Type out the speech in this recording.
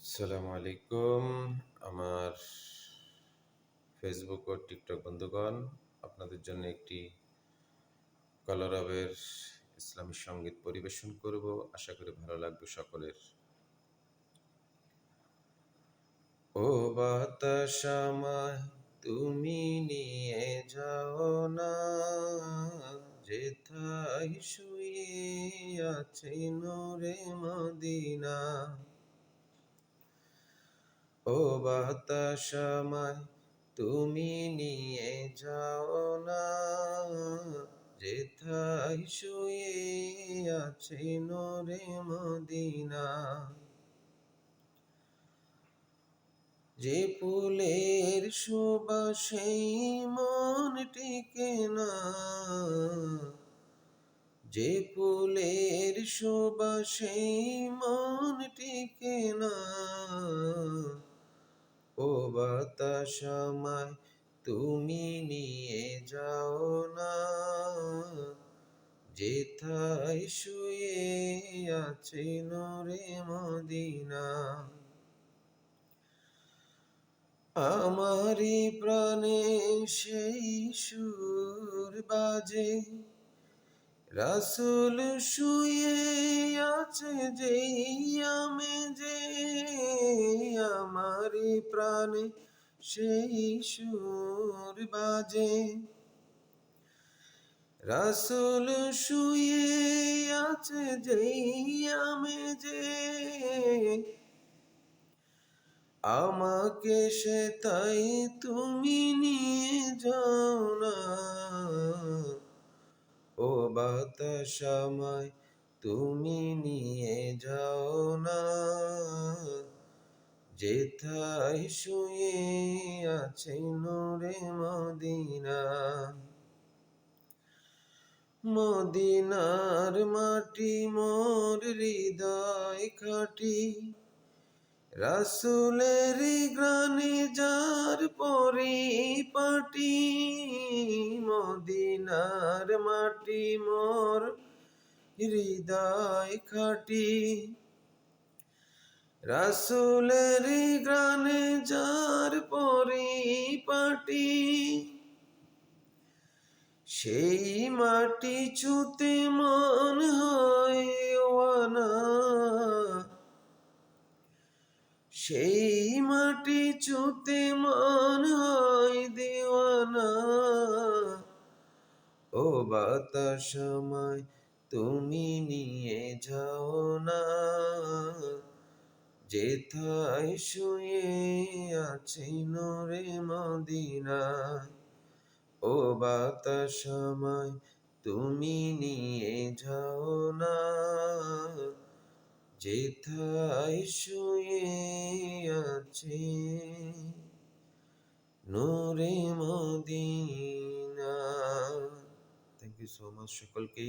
আসসালামু আলাইকুম। আমার ফেসবুক ও টিকটক বন্ধুগণ, আপনাদের জন্য একটি কলরবের ইসলামী সঙ্গীত পরিবেশন করব। আশা করি ভালো লাগবে সকলের। ও বাতাস আমায় তুমি নিয়ে যাও না, যেথায় শুয়ে আছে নূরে মদিনা। ও বাতাস আমায় তুমি নিয়ে যাও না, যেথায় শুয়ে আছে নূরে মদিনা। যে ফুলের সুবাসে মন টিকে না, যে ফুলের সুবাসে মন টিকে না। ও বাতাস আমায় তুমি নিয়ে যাও না, যেথায় শুয়ে আছে নূরে মদিনা। আমারি প্রাণে সেই সুর বাজে, রাসূল শুয়ে আছে যেই আমেজে। আমারি প্রাণে সেই সুর বাজে, রাসূল শুয়ে আছে যেই আমেজে। আমাকে সে তাই তুমি নিয়ে যাও না, ও বাতাস আমায় তুমি নিয়ে যাও না, যেথায় শুয়ে আছে নূরে মদিনা। মদিনার মাটি মোর হৃদয় খাঁটি, রাসূলের গ্রানে যার পরিপাটি। মদিনার মাটি মোর হৃদয় খাঁটি, রাসূলের গ্রানে যার পরিপাটি। সেই মাটি ছুঁতে মন হয় ওয়ানা, সেই মাটি ছুঁতে মন হয় দিওয়ানা। ও বাতাস আমায় তুমি নিয়ে যাও না, যেথায় শুয়ে আছে নূরে মদিনা। ও বাতাস আমায় তুমি নিয়ে যাও না, যেথায় শুয়ে আছে নূরে মদিনা। থ্যাংক ইউ সো মাচ সকলকে।